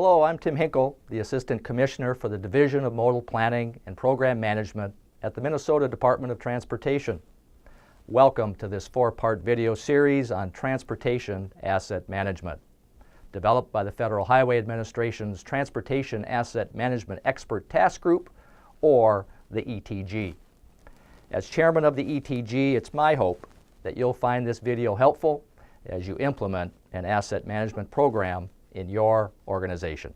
Hello, I'm Tim Hinkle, the Assistant Commissioner for the Division of Modal Planning and Program Management at the Minnesota Department of Transportation. Welcome to this four-part video series on transportation asset management, developed by the Federal Highway Administration's Transportation Asset Management Expert Task Group, or the ETG. As chairman of the ETG, it's my hope that you'll find this video helpful as you implement an asset management program in your organization.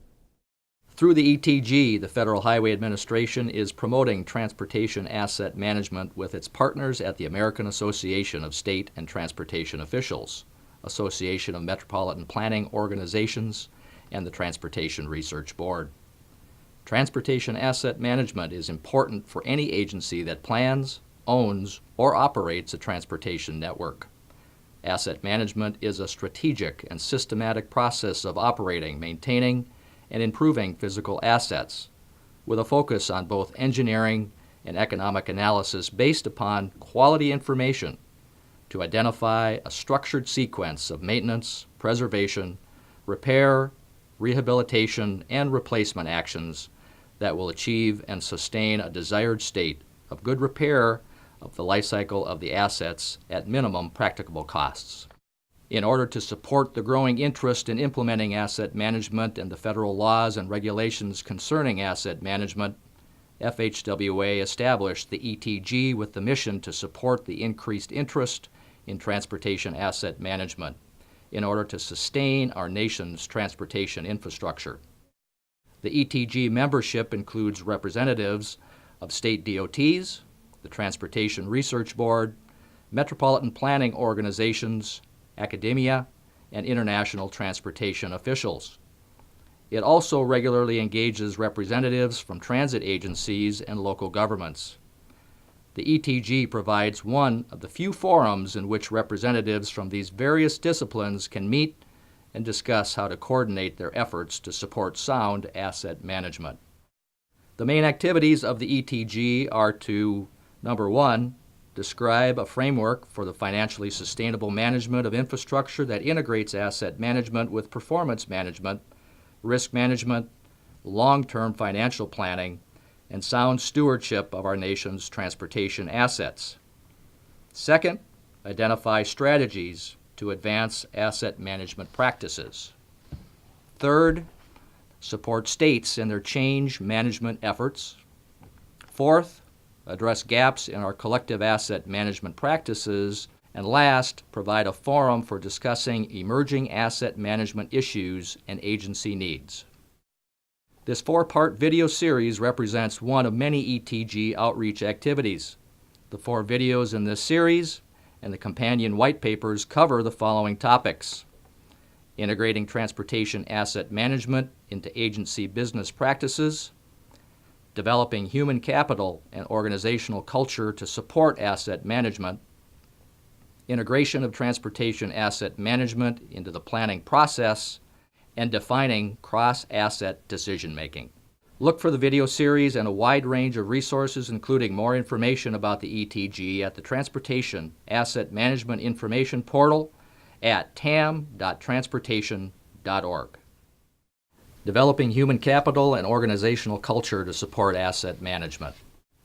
Through the ETG, the Federal Highway Administration is promoting transportation asset management with its partners at the American Association of State and Transportation Officials, Association of Metropolitan Planning Organizations, and the Transportation Research Board. Transportation asset management is important for any agency that plans, owns, or operates a transportation network. Asset management is a strategic and systematic process of operating, maintaining, and improving physical assets, with a focus on both engineering and economic analysis based upon quality information to identify a structured sequence of maintenance, preservation, repair, rehabilitation, and replacement actions that will achieve and sustain a desired state of good repair of the life cycle of the assets at minimum practicable costs. In order to support the growing interest in implementing asset management and the federal laws and regulations concerning asset management, FHWA established the ETG with the mission to support the increased interest in transportation asset management in order to sustain our nation's transportation infrastructure. The ETG membership includes representatives of state DOTs, the Transportation Research Board, metropolitan planning organizations, academia, and international transportation officials. It also regularly engages representatives from transit agencies and local governments. The ETG provides one of the few forums in which representatives from these various disciplines can meet and discuss how to coordinate their efforts to support sound asset management. The main activities of the ETG are to, number one, describe a framework for the financially sustainable management of infrastructure that integrates asset management with performance management, risk management, long-term financial planning, and sound stewardship of our nation's transportation assets. Second, identify strategies to advance asset management practices. Third, support states in their change management efforts. Fourth, address gaps in our collective asset management practices. And last, provide a forum for discussing emerging asset management issues and agency needs. This four-part video series represents one of many ETG outreach activities. The 4 videos in this series and the companion white papers cover the following topics: integrating transportation asset management into agency business practices, developing human capital and organizational culture to support asset management, integration of transportation asset management into the planning process, and defining cross-asset decision-making. Look for the video series and a wide range of resources, including more information about the ETG, at the Transportation Asset Management Information Portal at tam.transportation.org. Developing human capital and organizational culture to support asset management.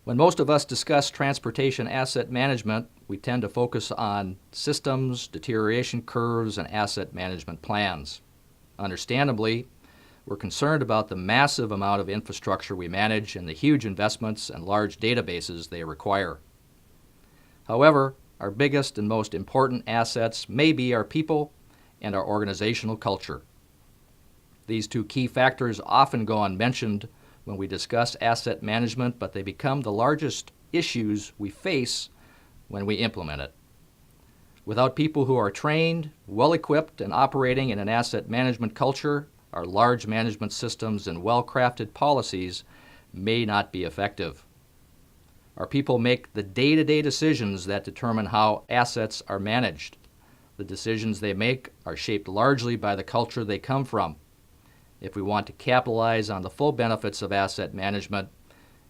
When most of us discuss transportation asset management, we tend to focus on systems, deterioration curves, and asset management plans. Understandably, we're concerned about the massive amount of infrastructure we manage and the huge investments and large databases they require. However, our biggest and most important assets may be our people and our organizational culture. These 2 key factors often go unmentioned when we discuss asset management, but they become the largest issues we face when we implement it. Without people who are trained, well-equipped, and operating in an asset management culture, our large management systems and well-crafted policies may not be effective. Our people make the day-to-day decisions that determine how assets are managed. The decisions they make are shaped largely by the culture they come from. If we want to capitalize on the full benefits of asset management,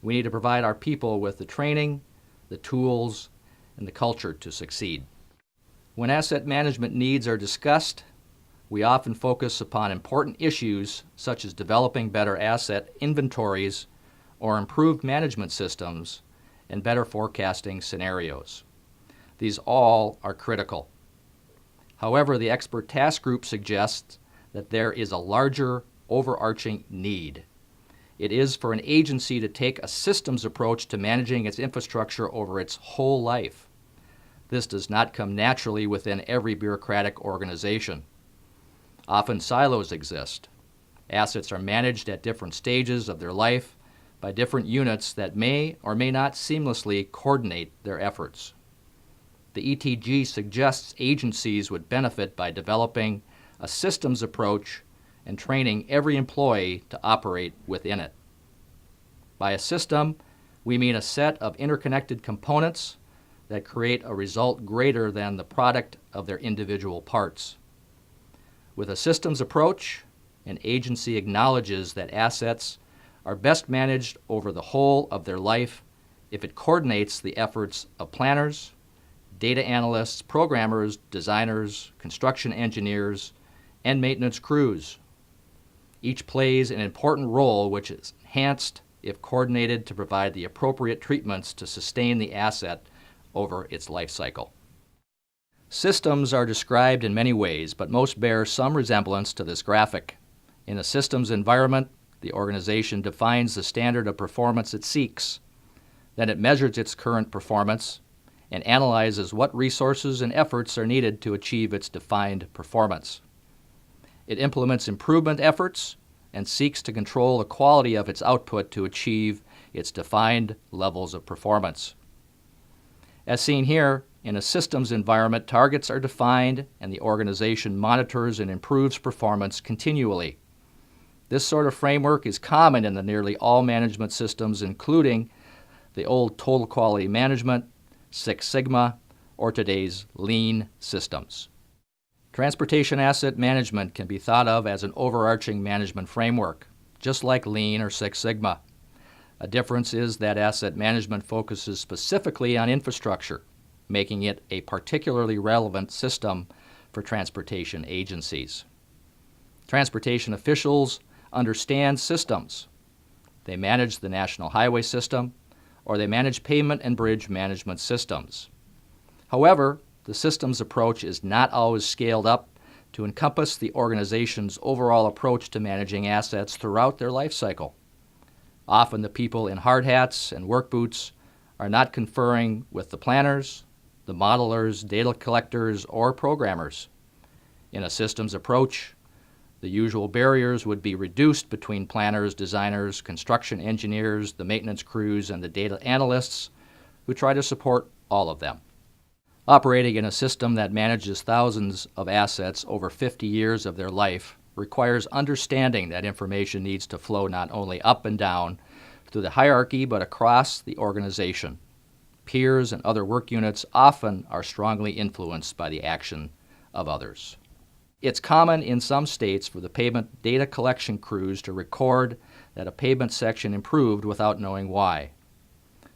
we need to provide our people with the training, the tools, and the culture to succeed. When asset management needs are discussed, we often focus upon important issues such as developing better asset inventories or improved management systems and better forecasting scenarios. These all are critical. However, the expert task group suggests that there is a larger overarching need. It is for an agency to take a systems approach to managing its infrastructure over its whole life. This does not come naturally within every bureaucratic organization. Often silos exist. Assets are managed at different stages of their life by different units that may or may not seamlessly coordinate their efforts. The ETG suggests agencies would benefit by developing a systems approach and training every employee to operate within it. By a system, we mean a set of interconnected components that create a result greater than the product of their individual parts. With a systems approach, an agency acknowledges that assets are best managed over the whole of their life if it coordinates the efforts of planners, data analysts, programmers, designers, construction engineers, and maintenance crews. Each plays an important role which is enhanced if coordinated to provide the appropriate treatments to sustain the asset over its life cycle. Systems are described in many ways, but most bear some resemblance to this graphic. In a systems environment, the organization defines the standard of performance it seeks. Then it measures its current performance and analyzes what resources and efforts are needed to achieve its defined performance. It implements improvement efforts and seeks to control the quality of its output to achieve its defined levels of performance. As seen here, in a systems environment, targets are defined and the organization monitors and improves performance continually. This sort of framework is common in the nearly all management systems, including the old total quality management, Six Sigma, or today's lean systems. Transportation asset management can be thought of as an overarching management framework, just like lean or Six Sigma. A difference is that asset management focuses specifically on infrastructure, making it a particularly relevant system for transportation agencies. Transportation officials understand systems. They manage the national highway system, or they manage pavement and bridge management systems. However, the systems approach is not always scaled up to encompass the organization's overall approach to managing assets throughout their life cycle. Often the people in hard hats and work boots are not conferring with the planners, the modelers, data collectors, or programmers. In a systems approach, the usual barriers would be reduced between planners, designers, construction engineers, the maintenance crews, and the data analysts who try to support all of them. Operating in a system that manages thousands of assets over 50 years of their life requires understanding that information needs to flow not only up and down through the hierarchy but across the organization. Peers and other work units often are strongly influenced by the action of others. It's common in some states for the pavement data collection crews to record that a pavement section improved without knowing why.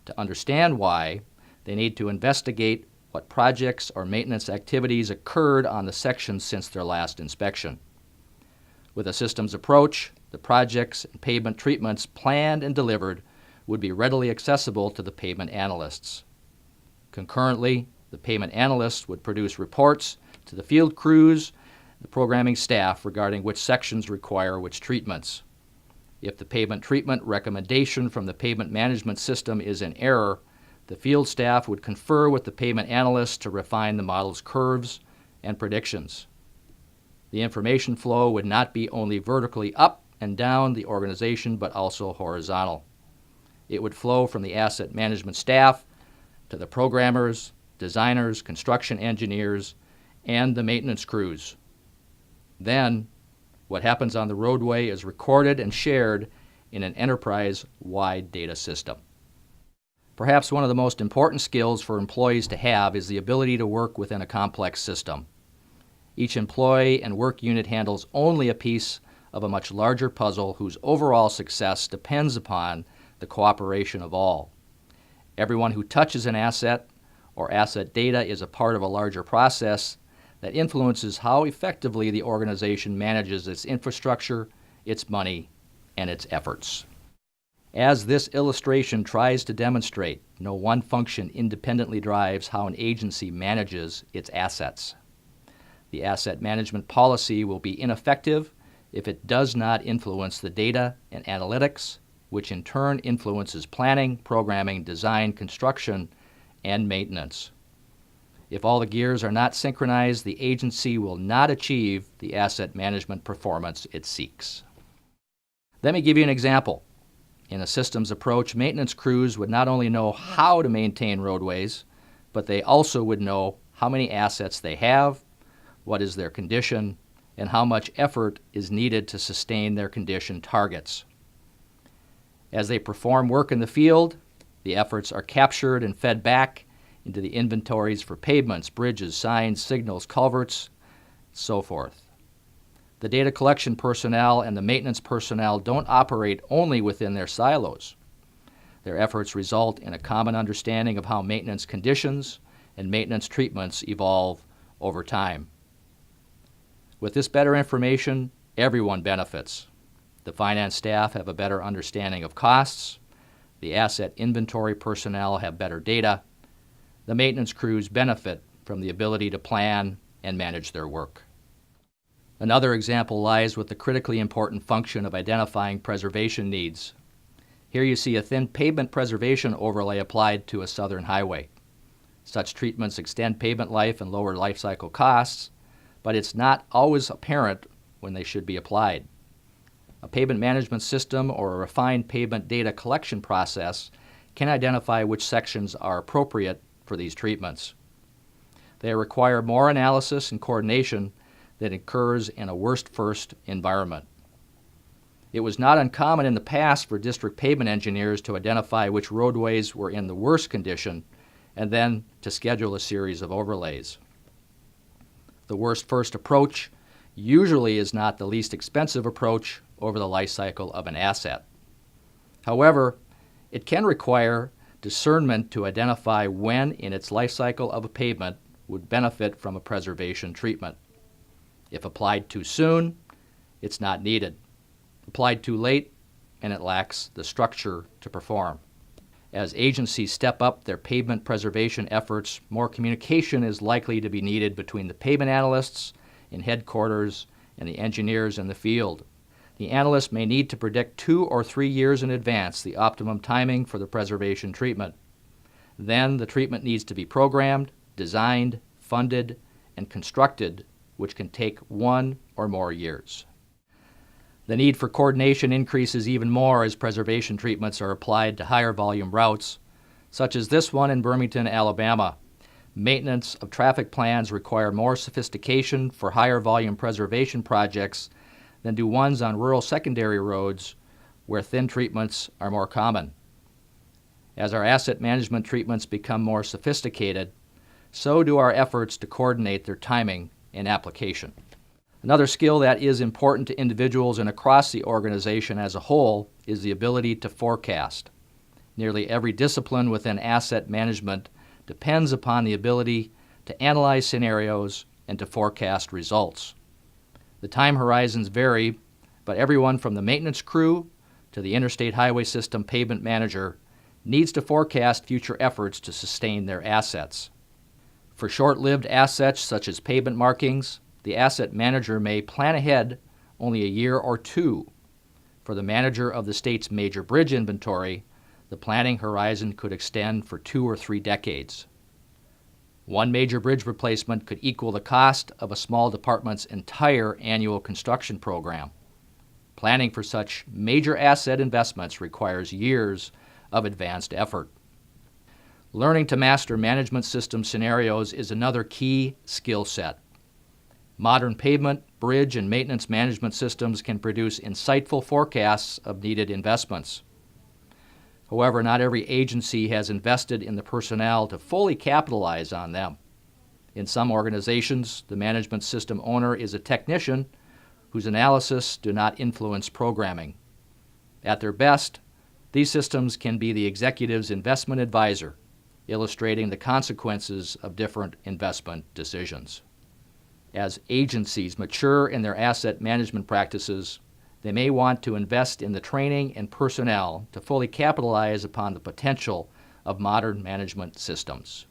To understand why, they need to investigate what projects or maintenance activities occurred on the section since their last inspection. With a systems approach, the projects and pavement treatments planned and delivered would be readily accessible to the pavement analysts. Concurrently, the pavement analysts would produce reports to the field crews, the programming staff regarding which sections require which treatments. If the pavement treatment recommendation from the pavement management system is in error, the field staff would confer with the pavement analysts to refine the model's curves and predictions. The information flow would not be only vertically up and down the organization, but also horizontal. It would flow from the asset management staff to the programmers, designers, construction engineers, and the maintenance crews. Then, what happens on the roadway is recorded and shared in an enterprise-wide data system. Perhaps one of the most important skills for employees to have is the ability to work within a complex system. Each employee and work unit handles only a piece of a much larger puzzle whose overall success depends upon the cooperation of all. Everyone who touches an asset or asset data is a part of a larger process that influences how effectively the organization manages its infrastructure, its money, and its efforts. As this illustration tries to demonstrate, no one function independently drives how an agency manages its assets. The asset management policy will be ineffective if it does not influence the data and analytics, which in turn influences planning, programming, design, construction, and maintenance. If all the gears are not synchronized, the agency will not achieve the asset management performance it seeks. Let me give you an example. In a systems approach, maintenance crews would not only know how to maintain roadways, but they also would know how many assets they have, what is their condition, and how much effort is needed to sustain their condition targets. As they perform work in the field, the efforts are captured and fed back into the inventories for pavements, bridges, signs, signals, culverts, so forth. The data collection personnel and the maintenance personnel don't operate only within their silos. Their efforts result in a common understanding of how maintenance conditions and maintenance treatments evolve over time. With this better information, everyone benefits. The finance staff have a better understanding of costs, the asset inventory personnel have better data, the maintenance crews benefit from the ability to plan and manage their work. Another example lies with the critically important function of identifying preservation needs. Here you see a thin pavement preservation overlay applied to a southern highway. Such treatments extend pavement life and lower life cycle costs, but it's not always apparent when they should be applied. A pavement management system or a refined pavement data collection process can identify which sections are appropriate for these treatments. They require more analysis and coordination that occurs in a worst-first environment. It was not uncommon in the past for district pavement engineers to identify which roadways were in the worst condition and then to schedule a series of overlays. The worst-first approach usually is not the least expensive approach over the life cycle of an asset. However, it can require discernment to identify when in its life cycle of a pavement would benefit from a preservation treatment. If applied too soon, it's not needed. Applied too late, and it lacks the structure to perform. As agencies step up their pavement preservation efforts, more communication is likely to be needed between the pavement analysts in headquarters and the engineers in the field. The analyst may need to predict 2 or 3 years in advance the optimum timing for the preservation treatment. Then the treatment needs to be programmed, designed, funded, and constructed, which can take 1 or more years. The need for coordination increases even more as preservation treatments are applied to higher volume routes, such as this one in Birmingham, Alabama. Maintenance of traffic plans require more sophistication for higher volume preservation projects than do ones on rural secondary roads where thin treatments are more common. As our asset management treatments become more sophisticated, so do our efforts to coordinate their timing and application. Another skill that is important to individuals and across the organization as a whole is the ability to forecast. Nearly every discipline within asset management depends upon the ability to analyze scenarios and to forecast results. The time horizons vary, but everyone from the maintenance crew to the interstate highway system pavement manager needs to forecast future efforts to sustain their assets. For short-lived assets such as pavement markings, the asset manager may plan ahead only a year or 2. For the manager of the state's major bridge inventory, the planning horizon could extend for 2 or 3 decades. One major bridge replacement could equal the cost of a small department's entire annual construction program. Planning for such major asset investments requires years of advanced effort. Learning to master management system scenarios is another key skill set. Modern pavement, bridge, and maintenance management systems can produce insightful forecasts of needed investments. However, not every agency has invested in the personnel to fully capitalize on them. In some organizations, the management system owner is a technician whose analysis do not influence programming. At their best, these systems can be the executive's investment advisor, illustrating the consequences of different investment decisions. As agencies mature in their asset management practices, they may want to invest in the training and personnel to fully capitalize upon the potential of modern management systems.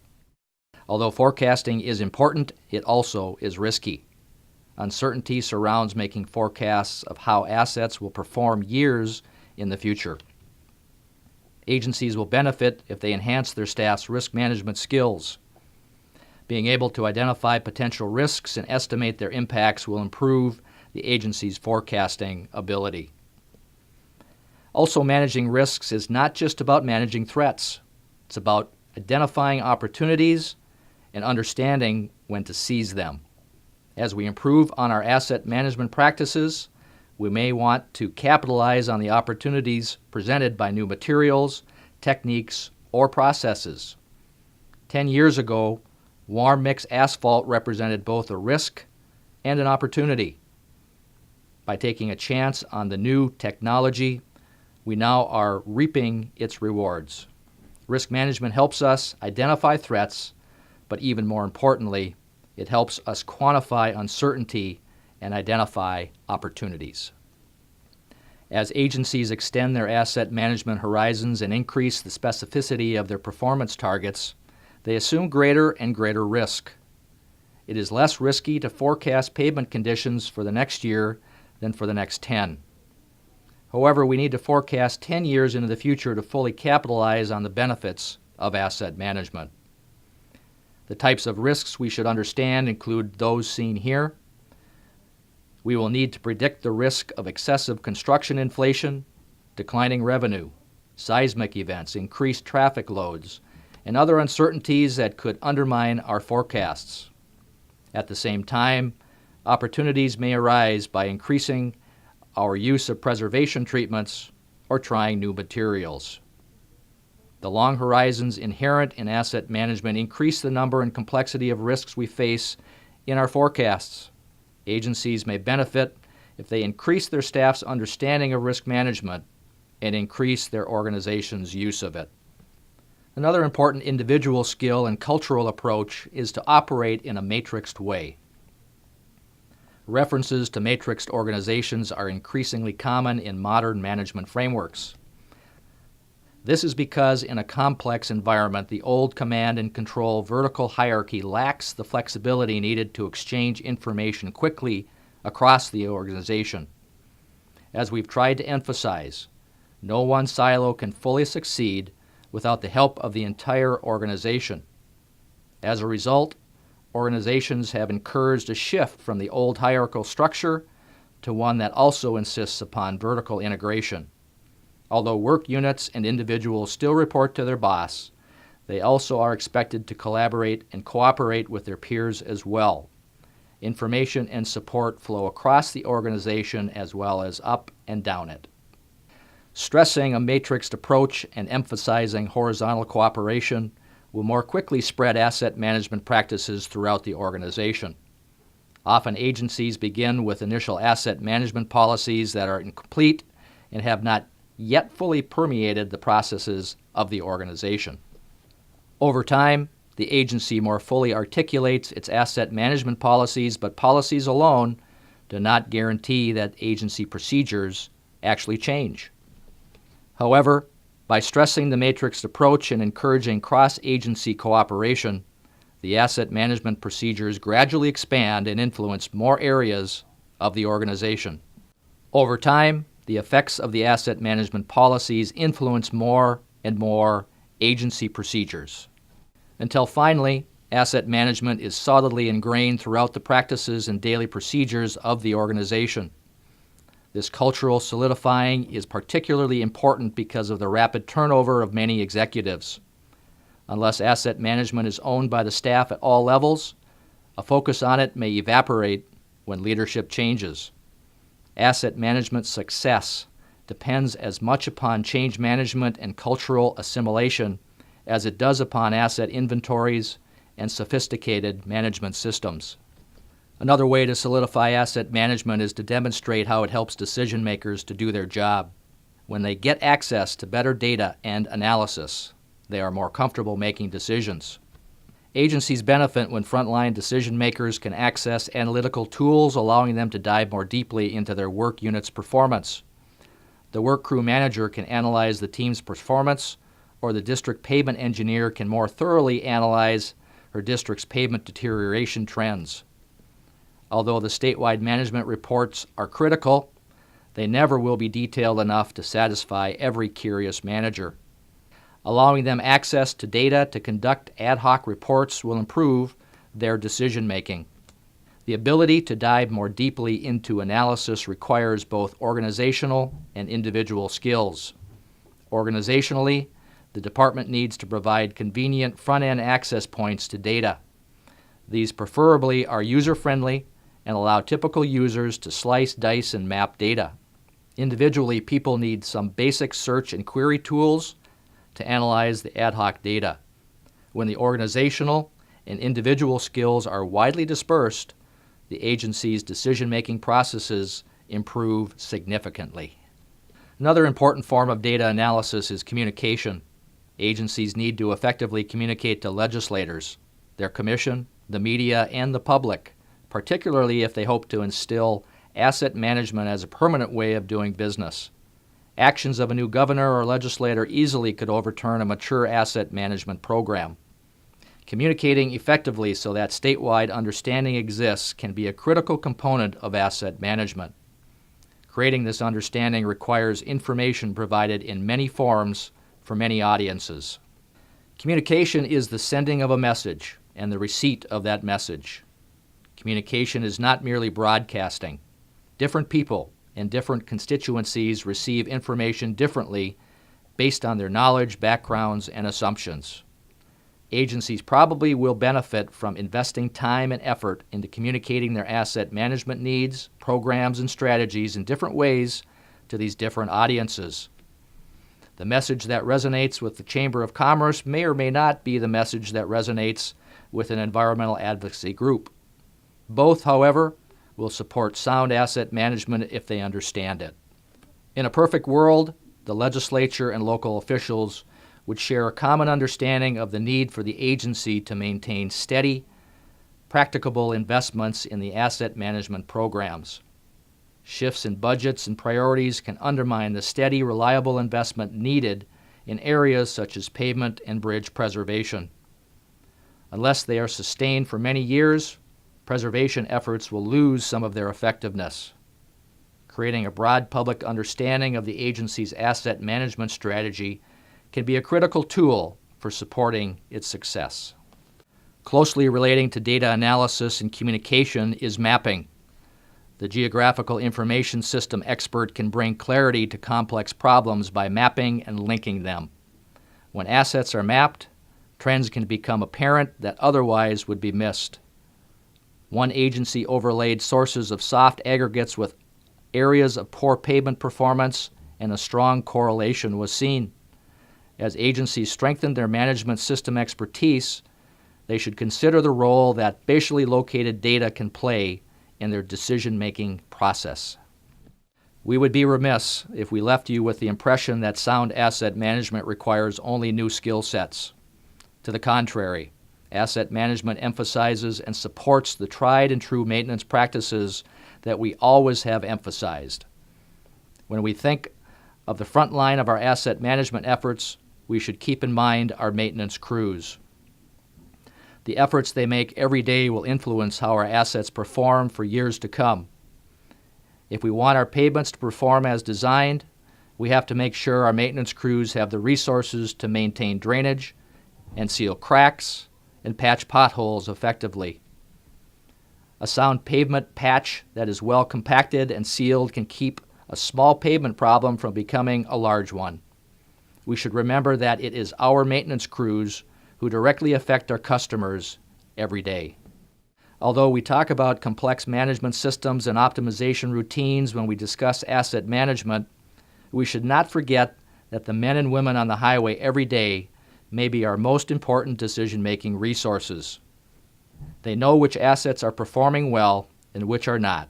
Although forecasting is important, it also is risky. Uncertainty surrounds making forecasts of how assets will perform years in the future. Agencies will benefit if they enhance their staff's risk management skills. Being able to identify potential risks and estimate their impacts will improve the agency's forecasting ability. Also, managing risks is not just about managing threats. It's about identifying opportunities and understanding when to seize them. As we improve on our asset management practices, we may want to capitalize on the opportunities presented by new materials, techniques, or processes. 10 years ago, warm mix asphalt represented both a risk and an opportunity. By taking a chance on the new technology, we now are reaping its rewards. Risk management helps us identify threats, but even more importantly, it helps us quantify uncertainty and identify opportunities. As agencies extend their asset management horizons and increase the specificity of their performance targets, they assume greater and greater risk. It is less risky to forecast pavement conditions for the next year than for the next 10. However, we need to forecast 10 years into the future to fully capitalize on the benefits of asset management. The types of risks we should understand include those seen here. We will need to predict the risk of excessive construction inflation, declining revenue, seismic events, increased traffic loads, and other uncertainties that could undermine our forecasts. At the same time, opportunities may arise by increasing our use of preservation treatments or trying new materials. The long horizons inherent in asset management increase the number and complexity of risks we face in our forecasts. Agencies may benefit if they increase their staff's understanding of risk management and increase their organization's use of it. Another important individual skill and cultural approach is to operate in a matrixed way. References to matrixed organizations are increasingly common in modern management frameworks. This is because in a complex environment, the old command and control vertical hierarchy lacks the flexibility needed to exchange information quickly across the organization. As we've tried to emphasize, no one silo can fully succeed without the help of the entire organization. As a result, organizations have encouraged a shift from the old hierarchical structure to one that also insists upon vertical integration. Although work units and individuals still report to their boss, they also are expected to collaborate and cooperate with their peers as well. Information and support flow across the organization as well as up and down it. Stressing a matrixed approach and emphasizing horizontal cooperation will more quickly spread asset management practices throughout the organization. Often agencies begin with initial asset management policies that are incomplete and have not yet fully permeated the processes of the organization. Over time, the agency more fully articulates its asset management policies, but policies alone do not guarantee that agency procedures actually change. However, by stressing the matrixed approach and encouraging cross-agency cooperation, the asset management procedures gradually expand and influence more areas of the organization. Over time, the effects of the asset management policies influence more and more agency procedures, until finally, asset management is solidly ingrained throughout the practices and daily procedures of the organization. This cultural solidifying is particularly important because of the rapid turnover of many executives. Unless asset management is owned by the staff at all levels, a focus on it may evaporate when leadership changes. Asset management success depends as much upon change management and cultural assimilation as it does upon asset inventories and sophisticated management systems. Another way to solidify asset management is to demonstrate how it helps decision makers to do their job. When they get access to better data and analysis, they are more comfortable making decisions. Agencies benefit when frontline decision makers can access analytical tools, allowing them to dive more deeply into their work unit's performance. The work crew manager can analyze the team's performance, or the district pavement engineer can more thoroughly analyze her district's pavement deterioration trends. Although the statewide management reports are critical, they never will be detailed enough to satisfy every curious manager. Allowing them access to data to conduct ad hoc reports will improve their decision-making. The ability to dive more deeply into analysis requires both organizational and individual skills. Organizationally, the department needs to provide convenient front-end access points to data. These preferably are user-friendly and allow typical users to slice, dice, and map data. Individually, people need some basic search and query tools to analyze the ad hoc data. When the organizational and individual skills are widely dispersed, the agency's decision-making processes improve significantly. Another important form of data analysis is communication. Agencies need to effectively communicate to legislators, their commission, the media, and the public, particularly if they hope to instill asset management as a permanent way of doing business. Actions of a new governor or legislator easily could overturn a mature asset management program. Communicating effectively so that statewide understanding exists can be a critical component of asset management. Creating this understanding requires information provided in many forms for many audiences. Communication is the sending of a message and the receipt of that message. Communication is not merely broadcasting. Different people and different constituencies receive information differently based on their knowledge, backgrounds, and assumptions. Agencies probably will benefit from investing time and effort into communicating their asset management needs, programs, and strategies in different ways to these different audiences. The message that resonates with the Chamber of Commerce may or may not be the message that resonates with an environmental advocacy group. Both, however, will support sound asset management if they understand it. In a perfect world, the legislature and local officials would share a common understanding of the need for the agency to maintain steady, practicable investments in the asset management programs. Shifts in budgets and priorities can undermine the steady, reliable investment needed in areas such as pavement and bridge preservation. Unless they are sustained for many years, preservation efforts will lose some of their effectiveness. Creating a broad public understanding of the agency's asset management strategy can be a critical tool for supporting its success. Closely relating to data analysis and communication is mapping. The geographical information system expert can bring clarity to complex problems by mapping and linking them. When assets are mapped, trends can become apparent that otherwise would be missed. One agency overlaid sources of soft aggregates with areas of poor pavement performance, and a strong correlation was seen. As agencies strengthen their management system expertise, they should consider the role that spatially located data can play in their decision-making process. We would be remiss if we left you with the impression that sound asset management requires only new skill sets. To the contrary, asset management emphasizes and supports the tried and true maintenance practices that we always have emphasized. When we think of the front line of our asset management efforts, we should keep in mind our maintenance crews. The efforts they make every day will influence how our assets perform for years to come. If we want our pavements to perform as designed, we have to make sure our maintenance crews have the resources to maintain drainage and seal cracks and patch potholes effectively. A sound pavement patch that is well compacted and sealed can keep a small pavement problem from becoming a large one. We should remember that it is our maintenance crews who directly affect our customers every day. Although we talk about complex management systems and optimization routines when we discuss asset management, we should not forget that the men and women on the highway every day may be our most important decision-making resources. They know which assets are performing well and which are not.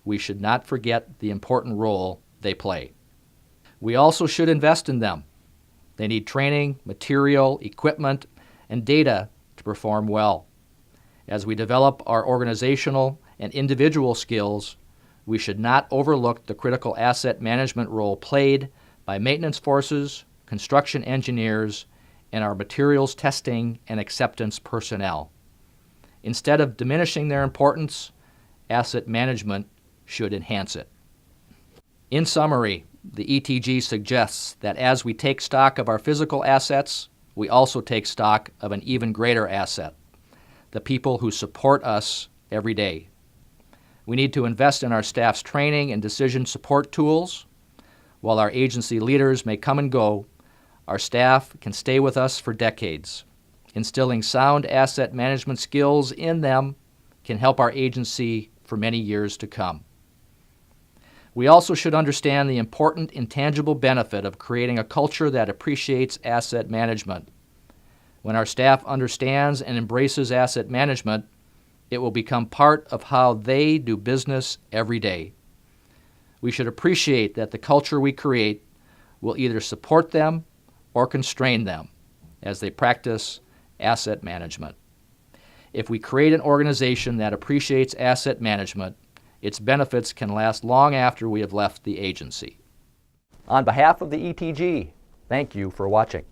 We should not forget the important role they play. We also should invest in them. They need training, material, equipment, and data to perform well. As we develop our organizational and individual skills, we should not overlook the critical asset management role played by maintenance forces, construction engineers, and our materials testing and acceptance personnel. Instead of diminishing their importance, asset management should enhance it. In summary, the ETG suggests that as we take stock of our physical assets, we also take stock of an even greater asset, the people who support us every day. We need to invest in our staff's training and decision support tools. While our agency leaders may come and go, our staff can stay with us for decades. Instilling sound asset management skills in them can help our agency for many years to come. We also should understand the important intangible benefit of creating a culture that appreciates asset management. When our staff understands and embraces asset management, it will become part of how they do business every day. We should appreciate that the culture we create will either support them or constrain them as they practice asset management. If we create an organization that appreciates asset management, its benefits can last long after we have left the agency. On behalf of the ETG, thank you for watching.